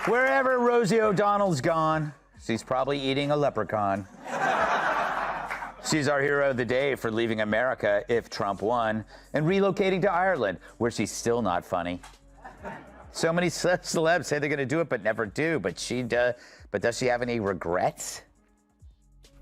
Wherever Rosie O'Donnell's gone, she's probably eating a leprechaun. She's our hero of the day for leaving America if Trump won and relocating to Ireland, where she's still not funny. So many celebs say they're going to do it but never do. But does she have any regrets?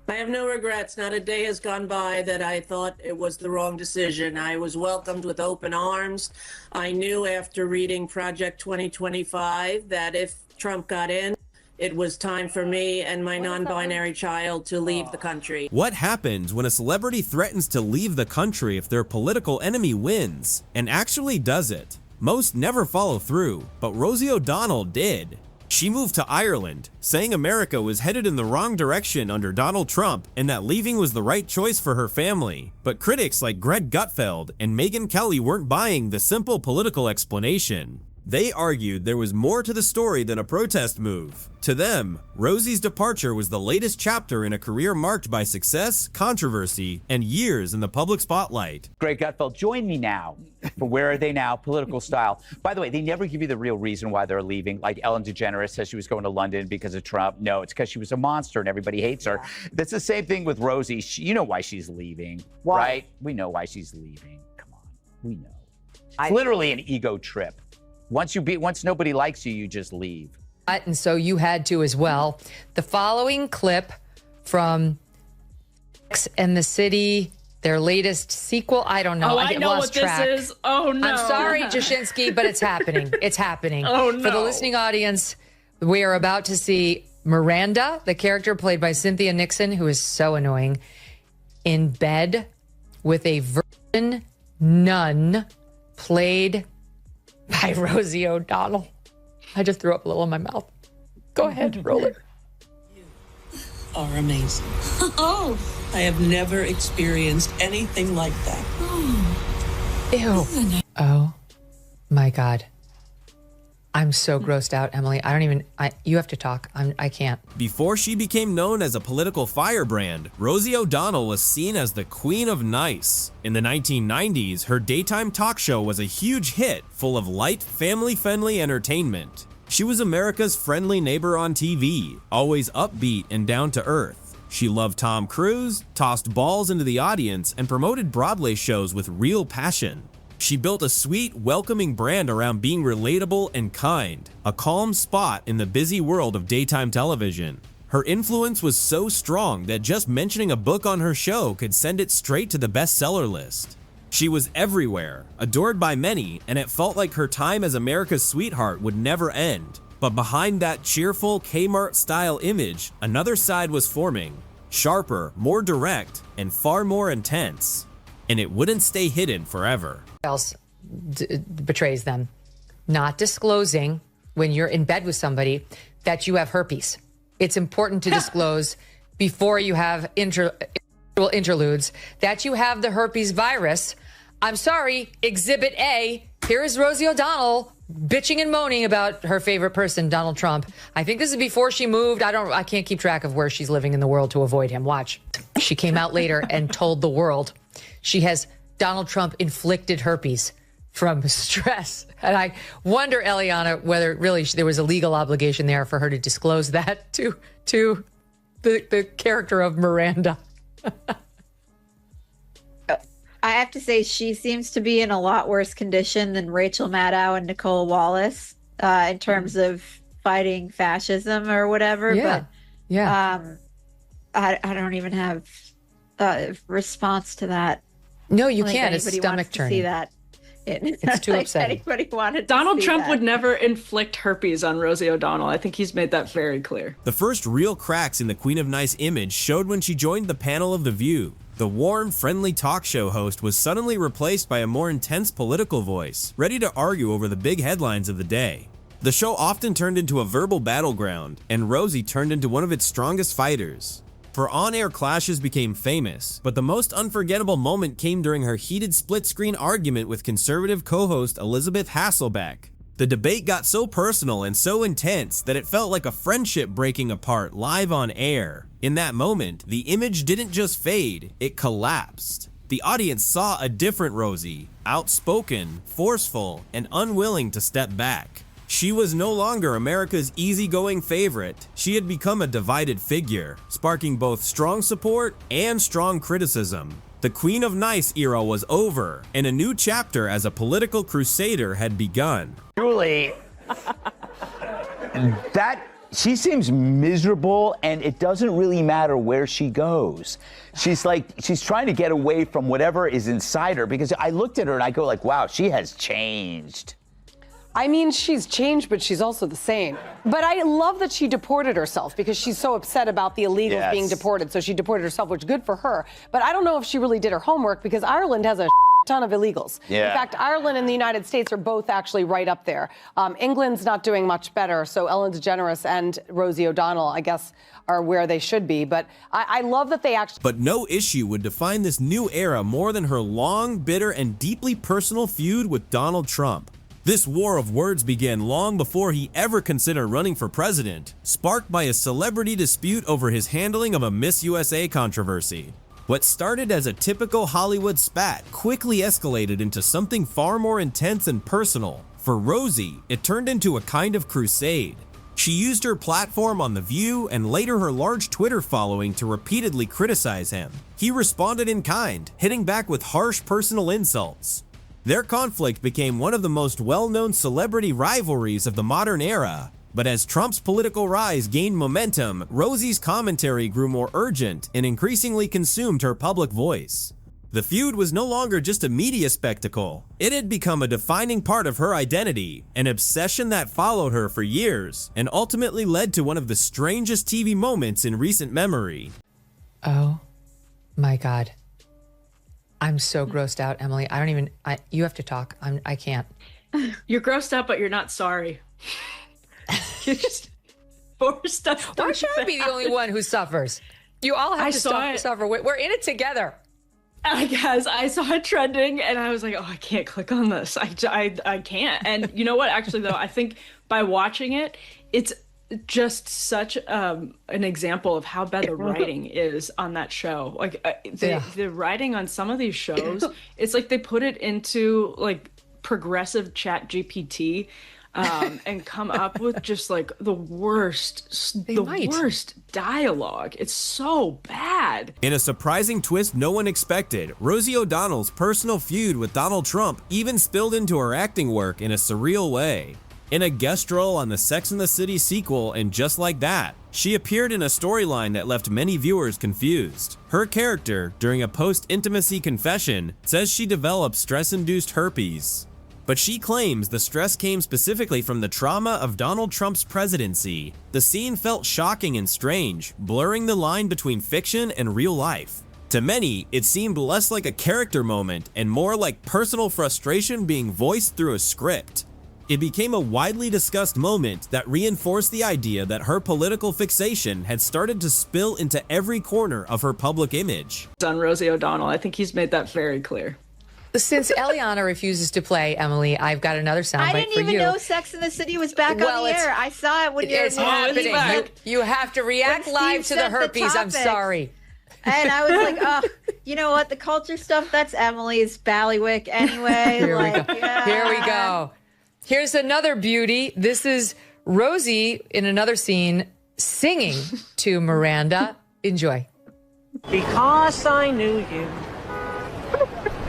I have no regrets. Not a day has gone by that I thought it was the wrong decision. I was welcomed with open arms. I knew after reading Project 2025 that if Trump got in, it was time for me and my non-binary child to leave the country. What happens when a celebrity threatens to leave the country if their political enemy wins and actually does it? Most never follow through, but Rosie O'Donnell did. She moved to Ireland, saying America was headed in the wrong direction under Donald Trump and that leaving was the right choice for her family. But critics like Greg Gutfeld and Megyn Kelly weren't buying the simple political explanation. They argued there was more to the story than a protest move. To them, Rosie's departure was the latest chapter in a career marked by success, controversy, and years in the public spotlight. Greg Gutfeld, join me now for Where Are They Now? Political Style. By the way, they never give you the real reason why they're leaving. Like Ellen DeGeneres says she was going to London because of Trump. No, it's because she was a monster and everybody hates her. That's the same thing with Rosie. You know why she's leaving, right? We know why she's leaving. Come on, we know. It's literally an ego trip. Once nobody likes you, you just leave. And so you had to as well. The following clip from Sex and the City, their latest sequel. I don't know. Oh, I know what this is. Oh, no. I'm sorry, Jashinsky, but it's happening. It's happening. Oh, no. For the listening audience, we are about to see Miranda, the character played by Cynthia Nixon, who is so annoying, in bed with a virgin nun played by Rosie O'Donnell. I just threw up a little in my mouth. Go ahead, roll it. You are amazing. Oh, I have never experienced anything like that. Ew. Oh my God. I'm so grossed out, Emily. You have to talk. I can't. Before she became known as a political firebrand, Rosie O'Donnell was seen as the Queen of Nice. In the 1990s, her daytime talk show was a huge hit, full of light, family-friendly entertainment. She was America's friendly neighbor on TV, always upbeat and down to earth. She loved Tom Cruise, tossed balls into the audience, and promoted Broadway shows with real passion. She built a sweet, welcoming brand around being relatable and kind, a calm spot in the busy world of daytime television. Her influence was so strong that just mentioning a book on her show could send it straight to the bestseller list. She was everywhere, adored by many, and it felt like her time as America's sweetheart would never end. But behind that cheerful Kmart-style image, another side was forming, sharper, more direct, and far more intense. And it wouldn't stay hidden forever. Else betrays them. Not disclosing when you're in bed with somebody that you have herpes. It's important to disclose before you have interludes that you have the herpes virus. I'm sorry, Exhibit A. Here is Rosie O'Donnell bitching and moaning about her favorite person, Donald Trump. I think this is before she moved. I can't keep track of where she's living in the world to avoid him. Watch. She came out later and told the world Donald Trump inflicted herpes from stress. And I wonder, Eliana, whether really there was a legal obligation there for her to disclose that to the character of Miranda. I have to say, she seems to be in a lot worse condition than Rachel Maddow and Nicole Wallace in terms of fighting fascism or whatever. Yeah. But yeah. I don't even have a response to that. No, you can't. It's stomach turning. See that. It's too upsetting. Anybody wanted Donald to see Trump that. would never inflict herpes on Rosie O'Donnell. I think he's made that very clear. The first real cracks in the Queen of Nice image showed when she joined the panel of The View. The warm, friendly talk show host was suddenly replaced by a more intense political voice, ready to argue over the big headlines of the day. The show often turned into a verbal battleground, and Rosie turned into one of its strongest fighters. Her on-air clashes became famous, but the most unforgettable moment came during her heated split-screen argument with conservative co-host Elizabeth Hasselbeck. The debate got so personal and so intense that it felt like a friendship breaking apart live on air. In that moment, the image didn't just fade, it collapsed. The audience saw a different Rosie, outspoken, forceful, and unwilling to step back. She was no longer America's easygoing favorite. She had become a divided figure, sparking both strong support and strong criticism. The Queen of Nice era was over, and a new chapter as a political crusader had begun. Julie, she seems miserable, and it doesn't really matter where she goes. She's trying to get away from whatever is inside her, because I looked at her and I go like, wow, she has changed. I mean, she's changed, but she's also the same. But I love that she deported herself because she's so upset about the illegals being deported. So she deported herself, which is good for her. But I don't know if she really did her homework because Ireland has a ton of illegals. Yeah. In fact, Ireland and the United States are both actually right up there. England's not doing much better. So Ellen DeGeneres and Rosie O'Donnell, I guess, are where they should be. But I love that they actually... But no issue would define this new era more than her long, bitter, and deeply personal feud with Donald Trump. This war of words began long before he ever considered running for president, sparked by a celebrity dispute over his handling of a Miss USA controversy. What started as a typical Hollywood spat quickly escalated into something far more intense and personal. For Rosie, it turned into a kind of crusade. She used her platform on The View and later her large Twitter following to repeatedly criticize him. He responded in kind, hitting back with harsh personal insults. Their conflict became one of the most well-known celebrity rivalries of the modern era. But as Trump's political rise gained momentum, Rosie's commentary grew more urgent and increasingly consumed her public voice. The feud was no longer just a media spectacle. It had become a defining part of her identity, an obsession that followed her for years, and ultimately led to one of the strangest TV moments in recent memory. Oh my God. I'm so grossed out, Emily. You have to talk. I can't. You're grossed out, but you're not sorry. You're just forced us. Why should I be the only one who suffers? You all have to suffer. We're in it together. I guess I saw it trending and I was like, oh, I can't click on this. I can't. And you know what? Actually, though, I think by watching it, it's just such an example of how bad the writing is on that show. Like the writing on some of these shows, it's like they put it into like progressive chat GPT and come up with just like the worst dialogue. It's so bad. In a surprising twist no one expected, Rosie O'Donnell's personal feud with Donald Trump even spilled into her acting work in a surreal way. In a guest role on the Sex and the City sequel, and just like that, she appeared in a storyline that left many viewers confused. Her character, during a post-intimacy confession, says she developed stress-induced herpes. But she claims the stress came specifically from the trauma of Donald Trump's presidency. The scene felt shocking and strange, blurring the line between fiction and real life. To many, it seemed less like a character moment and more like personal frustration being voiced through a script. It became a widely discussed moment that reinforced the idea that her political fixation had started to spill into every corner of her public image. On Rosie O'Donnell, I think he's made that very clear. Since Eliana refuses to play, Emily, I've got another soundbite for you. I didn't even know Sex and the City was back on the air. I saw it when it's happening. You have to react live to the herpes. I'm sorry. And I was like, oh, you know what? The culture stuff, that's Emily's bailiwick anyway. Here we go. Here's another beauty. This is Rosie in another scene singing to Miranda. Enjoy. Because I knew you.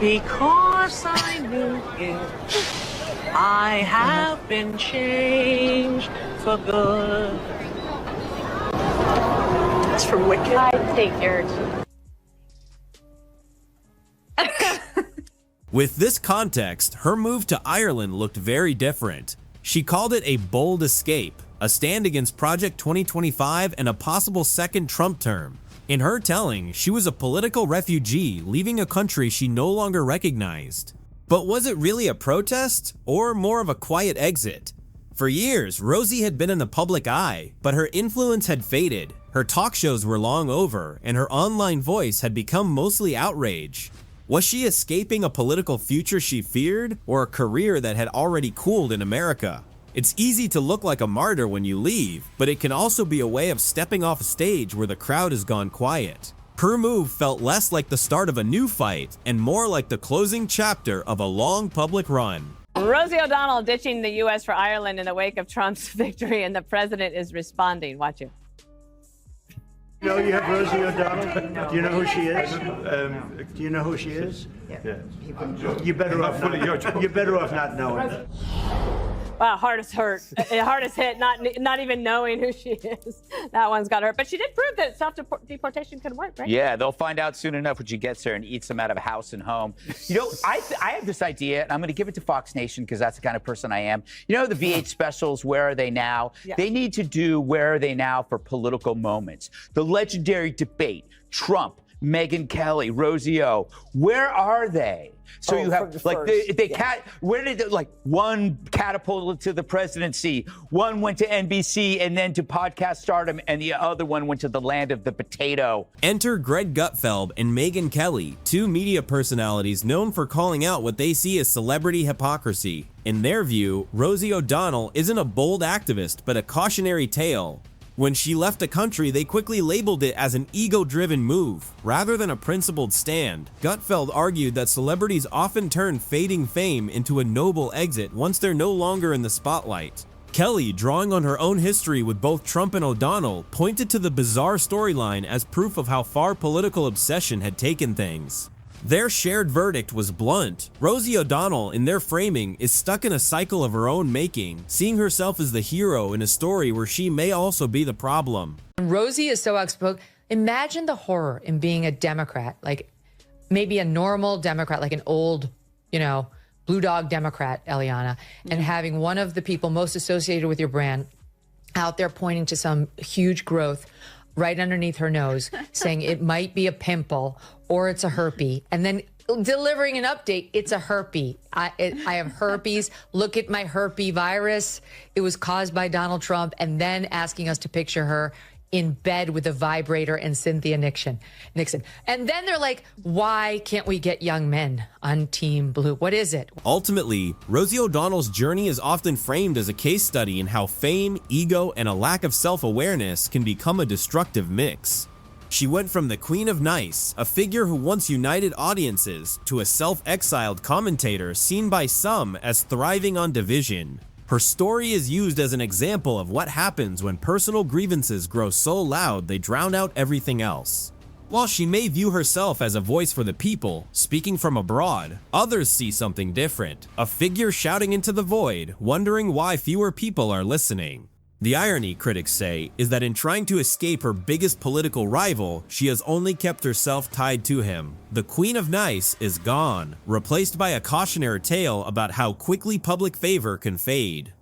Because I knew you. I have been changed for good. It's from Wicked. I take Eric. With this context, her move to Ireland looked very different. She called it a bold escape, a stand against Project 2025 and a possible second Trump term. In her telling, she was a political refugee leaving a country she no longer recognized. But was it really a protest, or more of a quiet exit? For years, Rosie had been in the public eye, but her influence had faded, her talk shows were long over, and her online voice had become mostly outrage. Was she escaping a political future she feared, or a career that had already cooled in America? It's easy to look like a martyr when you leave, but it can also be a way of stepping off a stage where the crowd has gone quiet. Her move felt less like the start of a new fight, and more like the closing chapter of a long public run. Rosie O'Donnell ditching the U.S. for Ireland in the wake of Trump's victory, and the president is responding. Watch it. You know, you have Rosie O'Donnell. Do you know who she is? Do you know who she is? Yeah. You're better off not knowing. Wow, hardest hit, not even knowing who she is. That one's got hurt. But she did prove that self-deportation could work, right? Yeah, they'll find out soon enough when she gets there and eats them out of house and home. You know, I have this idea, and I'm going to give it to Fox Nation because that's the kind of person I am. You know the V8 specials, Where Are They Now? Yeah. They need to do Where Are They Now for political moments. The legendary debate, Trump, Megyn Kelly, Rosie O. Where are they? So you have where did they, like one catapulted to the presidency, one went to NBC and then to podcast stardom, and the other one went to the land of the potato. Enter Greg Gutfeld and Megyn Kelly, two media personalities known for calling out what they see as celebrity hypocrisy. In their view, Rosie O'Donnell isn't a bold activist, but a cautionary tale. When she left a country, they quickly labeled it as an ego-driven move, rather than a principled stand. Gutfeld argued that celebrities often turn fading fame into a noble exit once they're no longer in the spotlight. Kelly, drawing on her own history with both Trump and O'Donnell, pointed to the bizarre storyline as proof of how far political obsession had taken things. Their shared verdict was blunt. Rosie O'Donnell, in their framing, is stuck in a cycle of her own making, seeing herself as the hero in a story where she may also be the problem. Rosie is so outspoken. Imagine the horror in being a Democrat, like maybe a normal Democrat, like an old, blue dog Democrat, Eliana, and having one of the people most associated with your brand out there pointing to some huge growth right underneath her nose, saying it might be a pimple or it's a herpes, and then delivering an update, it's a herpes. I have herpes. Look at my herpes virus. It was caused by Donald Trump, and then asking us to picture her in bed with a vibrator and Cynthia Nixon. And then they're like, why can't we get young men on Team Blue? What is it? Ultimately, Rosie O'Donnell's journey is often framed as a case study in how fame, ego, and a lack of self-awareness can become a destructive mix. She went from the Queen of Nice, a figure who once united audiences, to a self-exiled commentator seen by some as thriving on division. Her story is used as an example of what happens when personal grievances grow so loud they drown out everything else. While she may view herself as a voice for the people, speaking from abroad, others see something different, a figure shouting into the void, wondering why fewer people are listening. The irony, critics say, is that in trying to escape her biggest political rival, she has only kept herself tied to him. The Queen of Nice is gone, replaced by a cautionary tale about how quickly public favor can fade.